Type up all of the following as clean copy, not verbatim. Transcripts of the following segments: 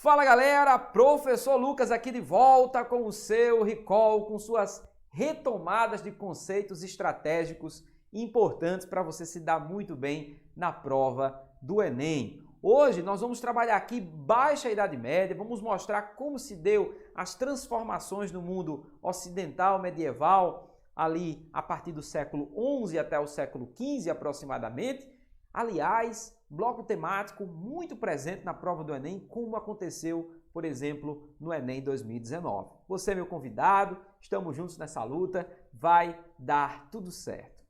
Fala galera, professor Lucas aqui de volta com o seu recall, com suas retomadas de conceitos estratégicos importantes para você se dar muito bem na prova do Enem. Hoje nós vamos trabalhar aqui Baixa Idade Média, vamos mostrar como se deu as transformações no mundo ocidental medieval, ali a partir do século XI até o século XV aproximadamente. Aliás, bloco temático muito presente na prova do Enem, como aconteceu, por exemplo, no Enem 2019. Você é meu convidado, estamos juntos nessa luta, vai dar tudo certo.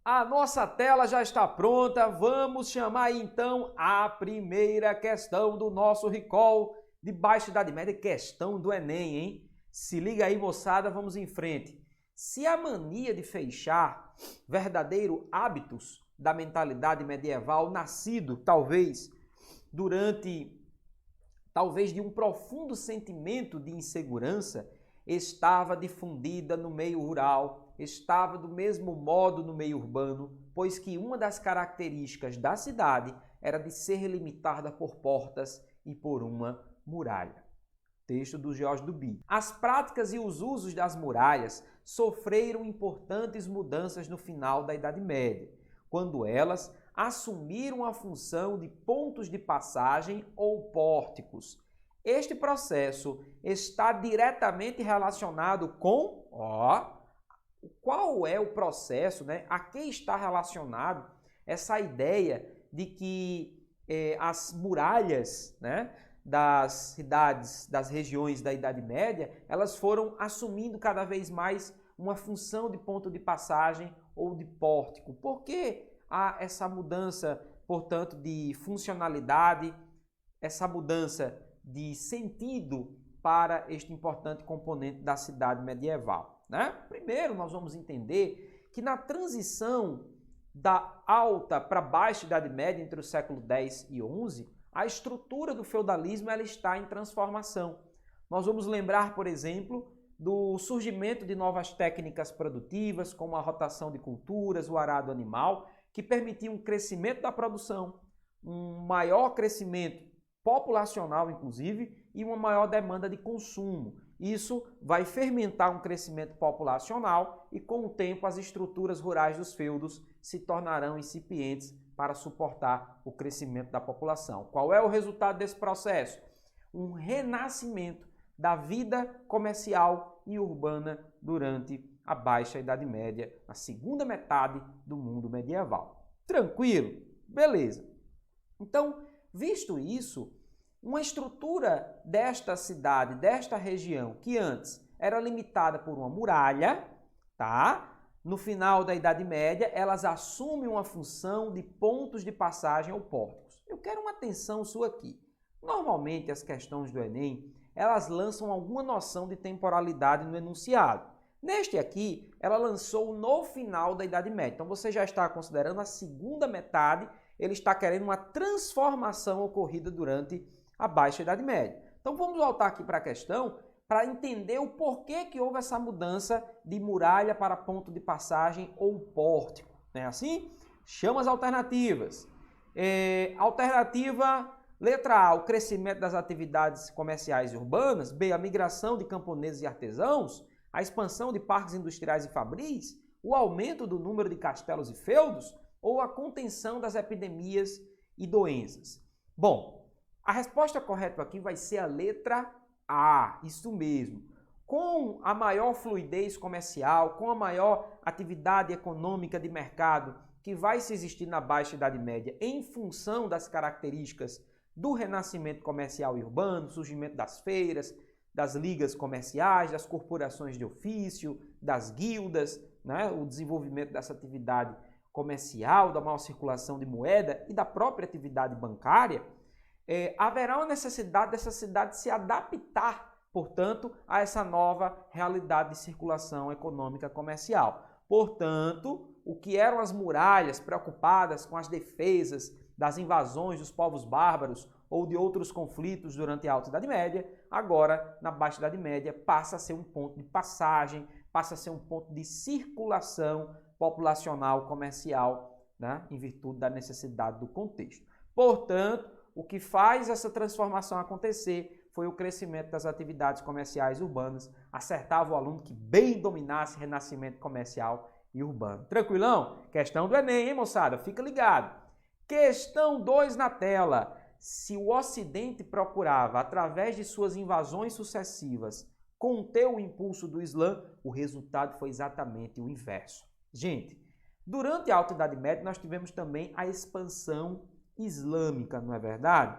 A nossa tela já está pronta, vamos chamar aí, então a primeira questão do nosso recall de Baixa Idade Média, questão do Enem, hein? Se liga aí, moçada, vamos em frente. Se a mania de fechar, verdadeiro hábitos da mentalidade medieval, nascido talvez de um profundo sentimento de insegurança, estava difundida no meio rural, estava do mesmo modo no meio urbano, pois que uma das características da cidade era de ser limitada por portas e por uma muralha. Texto do George Duby. As práticas e os usos das muralhas sofreram importantes mudanças no final da Idade Média, quando elas assumiram a função de pontos de passagem ou pórticos. Este processo está diretamente relacionado com... qual é o processo, né? A que está relacionado essa ideia de que as muralhas, né, das cidades, das regiões da Idade Média, elas foram assumindo cada vez mais uma função de ponto de passagem ou de pórtico. Por que há essa mudança, portanto, de funcionalidade, essa mudança de sentido para este importante componente da cidade medieval, né? Primeiro, nós vamos entender que na transição da alta para baixa Idade Média, entre o século X e XI, a estrutura do feudalismo ela está em transformação. Nós vamos lembrar, por exemplo, do surgimento de novas técnicas produtivas, como a rotação de culturas, o arado animal, que permitiam um crescimento da produção, um maior crescimento populacional, inclusive, e uma maior demanda de consumo. Isso vai fermentar um crescimento populacional e, com o tempo, as estruturas rurais dos feudos se tornarão incipientes para suportar o crescimento da população. Qual é o resultado desse processo? Um renascimento da vida comercial e urbana durante a Baixa Idade Média, na segunda metade do mundo medieval. Tranquilo? Beleza. Então, visto isso, uma estrutura desta cidade, desta região, que antes era limitada por uma muralha, tá? No final da Idade Média, elas assumem uma função de pontos de passagem ou pórticos. Eu quero uma atenção sua aqui. Normalmente, as questões do Enem, elas lançam alguma noção de temporalidade no enunciado. Neste aqui, ela lançou no final da Idade Média. Então, você já está considerando a segunda metade, ele está querendo uma transformação ocorrida durante a Baixa Idade Média. Então, vamos voltar aqui para a questão para entender o porquê que houve essa mudança de muralha para ponto de passagem ou pórtico. Não é assim? Chama as alternativas. Alternativa letra A, o crescimento das atividades comerciais e urbanas. B, a migração de camponeses e artesãos. A expansão de parques industriais e fabris. O aumento do número de castelos e feudos. Ou a contenção das epidemias e doenças. Bom, a resposta correta aqui vai ser a letra A, isso mesmo. Com a maior fluidez comercial, com a maior atividade econômica de mercado que vai se existir na Baixa Idade Média em função das características do renascimento comercial e urbano, surgimento das feiras, das ligas comerciais, das corporações de ofício, das guildas, né? O desenvolvimento dessa atividade comercial, da maior circulação de moeda e da própria atividade bancária, haverá uma necessidade dessa cidade se adaptar, portanto, a essa nova realidade de circulação econômica comercial. Portanto, o que eram as muralhas preocupadas com as defesas das invasões dos povos bárbaros ou de outros conflitos durante a Alta Idade Média, agora, na Baixa Idade Média, passa a ser um ponto de passagem, passa a ser um ponto de circulação populacional, comercial né, em virtude da necessidade do contexto. Portanto, o que faz essa transformação acontecer foi o crescimento das atividades comerciais urbanas, acertava o aluno que bem dominasse renascimento comercial e urbano. Tranquilão? Questão do Enem, hein, moçada? Fica ligado. Questão 2 na tela. Se o Ocidente procurava, através de suas invasões sucessivas, conter o impulso do Islã, o resultado foi exatamente o inverso. Gente, durante a Alta Idade Média, nós tivemos também a expansão islâmica, não é verdade?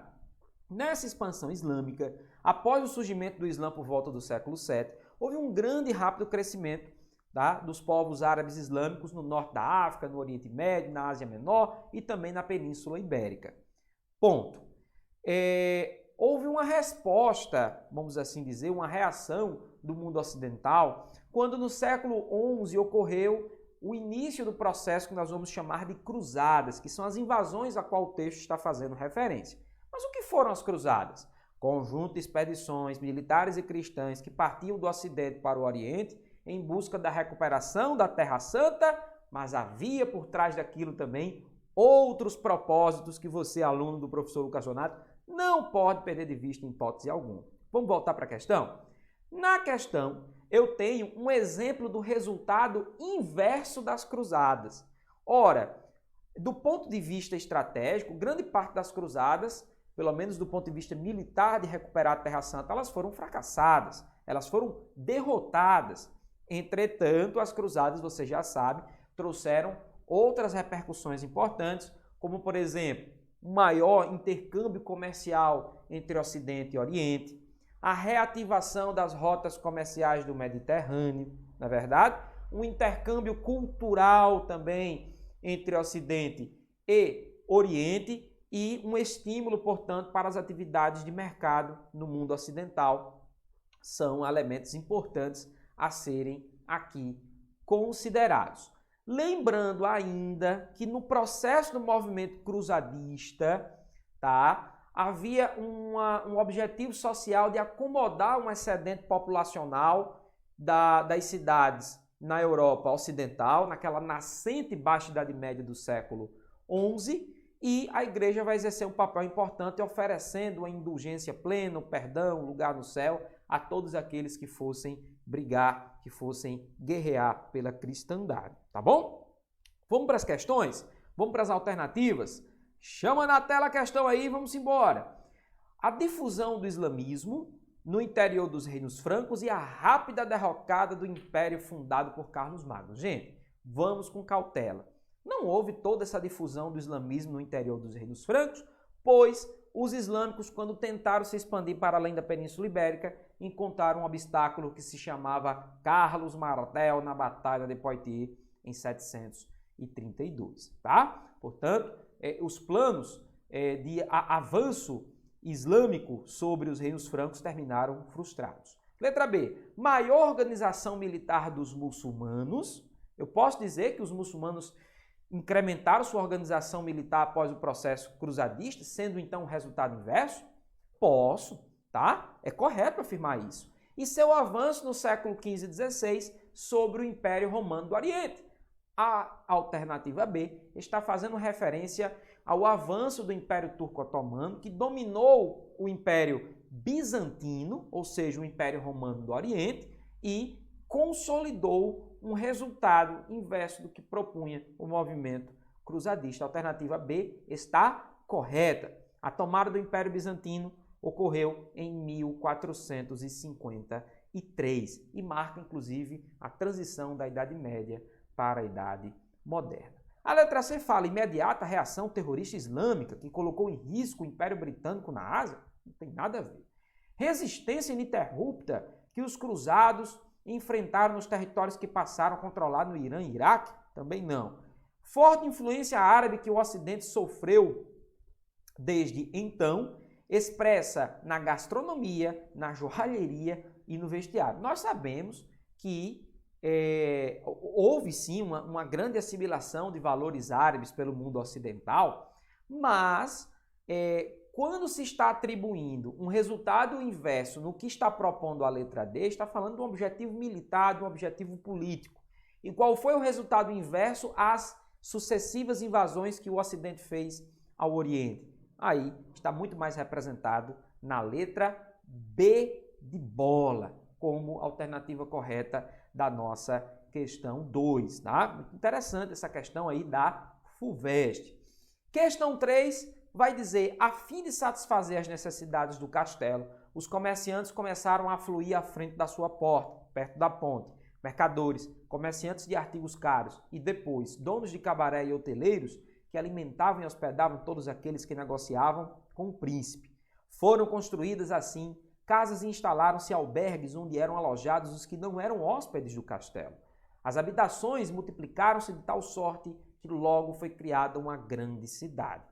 Nessa expansão islâmica, após o surgimento do Islã por volta do século VII, houve um grande e rápido crescimento, tá, dos povos árabes islâmicos no norte da África, no Oriente Médio, na Ásia Menor e também na Península Ibérica. Ponto. Houve uma resposta, vamos assim dizer, uma reação do mundo ocidental, quando no século XI ocorreu o início do processo que nós vamos chamar de cruzadas, que são as invasões a qual o texto está fazendo referência. Mas o que foram as cruzadas? Conjunto de expedições militares e cristãs que partiam do Ocidente para o Oriente em busca da recuperação da Terra Santa, mas havia por trás daquilo também outros propósitos que você, aluno do professor Lucas Donato, não pode perder de vista em hipótese alguma. Vamos voltar para a questão? Na questão, eu tenho um exemplo do resultado inverso das cruzadas. Ora, do ponto de vista estratégico, grande parte das cruzadas, pelo menos do ponto de vista militar de recuperar a Terra Santa, elas foram fracassadas, elas foram derrotadas. Entretanto, as cruzadas, você já sabe, trouxeram outras repercussões importantes, como, por exemplo, um maior intercâmbio comercial entre Ocidente e Oriente, a reativação das rotas comerciais do Mediterrâneo, na verdade, um intercâmbio cultural também entre Ocidente e Oriente e um estímulo, portanto, para as atividades de mercado no mundo ocidental. São elementos importantes a serem aqui considerados. Lembrando ainda que no processo do movimento cruzadista, tá, havia um objetivo social de acomodar um excedente populacional das cidades na Europa Ocidental, naquela nascente Baixa Idade Média do século XI, e a igreja vai exercer um papel importante oferecendo uma indulgência plena, perdão, lugar no céu a todos aqueles que fossem brigar, que fossem guerrear pela cristandade, tá bom? Vamos para as questões? Vamos para as alternativas? Chama na tela a questão aí, vamos embora. A difusão do islamismo no interior dos reinos francos e a rápida derrocada do império fundado por Carlos Magno. Gente, vamos com cautela. Não houve toda essa difusão do islamismo no interior dos reinos francos, pois os islâmicos, quando tentaram se expandir para além da Península Ibérica, encontraram um obstáculo que se chamava Carlos Martel na Batalha de Poitiers em 732, tá? Portanto, os planos de avanço islâmico sobre os reinos francos terminaram frustrados. Letra B. Maior organização militar dos muçulmanos. Eu posso dizer que os muçulmanos incrementaram sua organização militar após o processo cruzadista, sendo então o resultado inverso? Posso, tá? É correto afirmar isso. E seu avanço no século XV e XVI sobre o Império Romano do Oriente. A alternativa B está fazendo referência ao avanço do Império Turco-Otomano, que dominou o Império Bizantino, ou seja, o Império Romano do Oriente, e consolidou um resultado inverso do que propunha o movimento cruzadista. A alternativa B está correta. A tomada do Império Bizantino ocorreu em 1453 e marca, inclusive, a transição da Idade Média para a Idade Moderna. A letra C fala imediata reação terrorista islâmica que colocou em risco o Império Britânico na Ásia. Não tem nada a ver. Resistência ininterrupta que os cruzados enfrentaram nos territórios que passaram a controlar no Irã e Iraque? Também não. Forte influência árabe que o Ocidente sofreu desde então, expressa na gastronomia, na joalheria e no vestiário. Nós sabemos que houve sim uma grande assimilação de valores árabes pelo mundo ocidental, mas quando se está atribuindo um resultado inverso no que está propondo a letra D, está falando de um objetivo militar, de um objetivo político. E qual foi o resultado inverso às sucessivas invasões que o Ocidente fez ao Oriente? Aí está muito mais representado na letra B de bola, como alternativa correta da nossa questão 2, tá? Muito interessante essa questão aí da FUVEST. Questão 3 vai dizer, a fim de satisfazer as necessidades do castelo, os comerciantes começaram a afluir à frente da sua porta, perto da ponte. Mercadores, comerciantes de artigos caros e depois donos de cabaré e hoteleiros que alimentavam e hospedavam todos aqueles que negociavam com o príncipe. Foram construídas assim casas e instalaram-se albergues onde eram alojados os que não eram hóspedes do castelo. As habitações multiplicaram-se de tal sorte que logo foi criada uma grande cidade.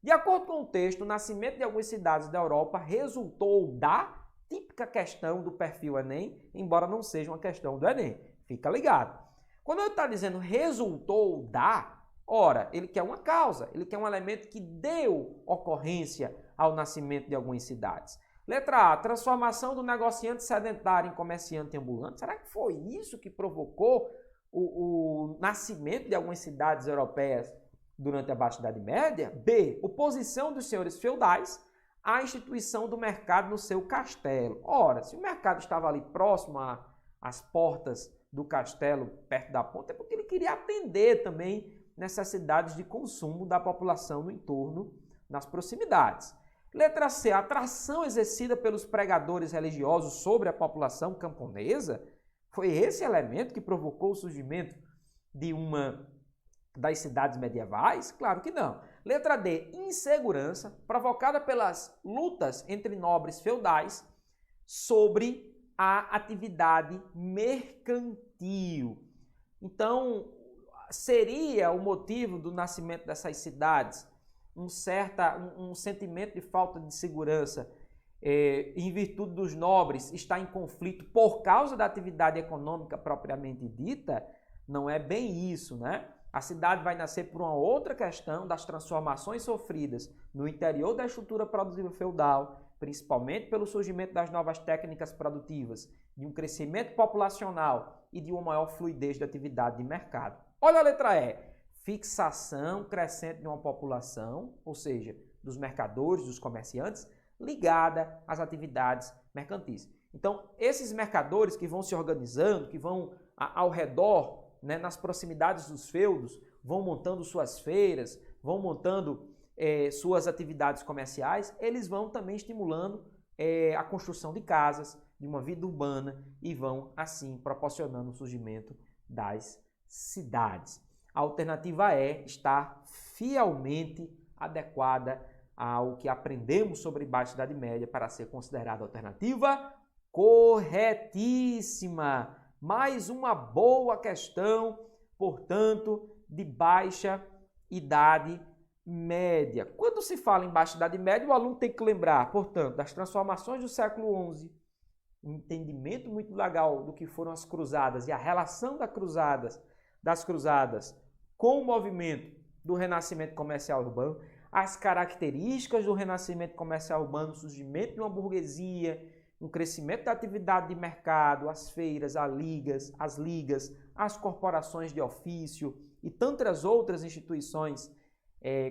De acordo com o texto, o nascimento de algumas cidades da Europa resultou da típica questão do perfil Enem, embora não seja uma questão do Enem. Fica ligado. Quando ele está dizendo resultou da, ora, ele quer uma causa, ele quer um elemento que deu ocorrência ao nascimento de algumas cidades. Letra A, transformação do negociante sedentário em comerciante ambulante. Será que foi isso que provocou o nascimento de algumas cidades europeias durante a Baixa Idade Média? B, oposição dos senhores feudais à instituição do mercado no seu castelo. Ora, se o mercado estava ali próximo às portas do castelo, perto da ponte, é porque ele queria atender também necessidades de consumo da população no entorno, nas proximidades. Letra C, a atração exercida pelos pregadores religiosos sobre a população camponesa, foi esse elemento que provocou o surgimento de uma das cidades medievais? Claro que não. Letra D, insegurança provocada pelas lutas entre nobres feudais sobre a atividade mercantil. Então, seria o motivo do nascimento dessas cidades um sentimento de falta de segurança em virtude dos nobres estar em conflito por causa da atividade econômica propriamente dita? Não é bem isso, né? A cidade vai nascer por uma outra questão das transformações sofridas no interior da estrutura produtiva feudal, principalmente pelo surgimento das novas técnicas produtivas, de um crescimento populacional e de uma maior fluidez da atividade de mercado. Olha a letra E. Fixação crescente de uma população, ou seja, dos mercadores, dos comerciantes, ligada às atividades mercantis. Então, esses mercadores que vão se organizando, que vão ao redor, né, nas proximidades dos feudos, vão montando suas feiras, vão montando suas atividades comerciais, eles vão também estimulando a construção de casas, de uma vida urbana e vão, assim, proporcionando o surgimento das cidades. A alternativa E está fielmente adequada ao que aprendemos sobre Baixa Idade Média para ser considerada a alternativa corretíssima. Mais uma boa questão, portanto, de Baixa Idade Média. Quando se fala em Baixa Idade Média, o aluno tem que lembrar, portanto, das transformações do século XI, um entendimento muito legal do que foram as cruzadas e a relação das cruzadas com o movimento do renascimento comercial urbano, as características do renascimento comercial urbano, o surgimento de uma burguesia, um crescimento da atividade de mercado, as feiras, as ligas, as corporações de ofício e tantas outras instituições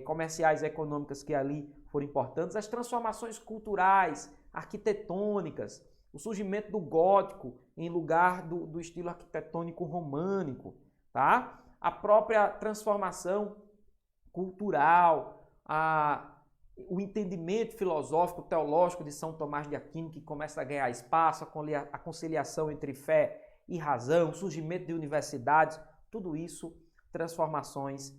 comerciais e econômicas que ali foram importantes, as transformações culturais, arquitetônicas, o surgimento do gótico em lugar do estilo arquitetônico românico, tá? A própria transformação cultural, o entendimento filosófico, teológico de São Tomás de Aquino, que começa a ganhar espaço, a conciliação entre fé e razão, o surgimento de universidades, tudo isso, transformações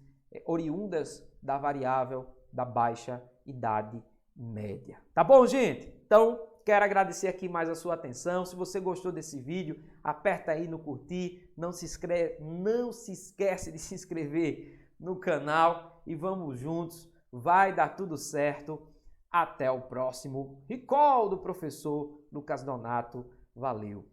oriundas da variável da Baixa Idade Média. Tá bom, gente? Então, quero agradecer aqui mais a sua atenção. Se você gostou desse vídeo, aperta aí no curtir, não se esquece de se inscrever no canal e vamos juntos, vai dar tudo certo. Até o próximo Recall do professor Lucas Donato. Valeu!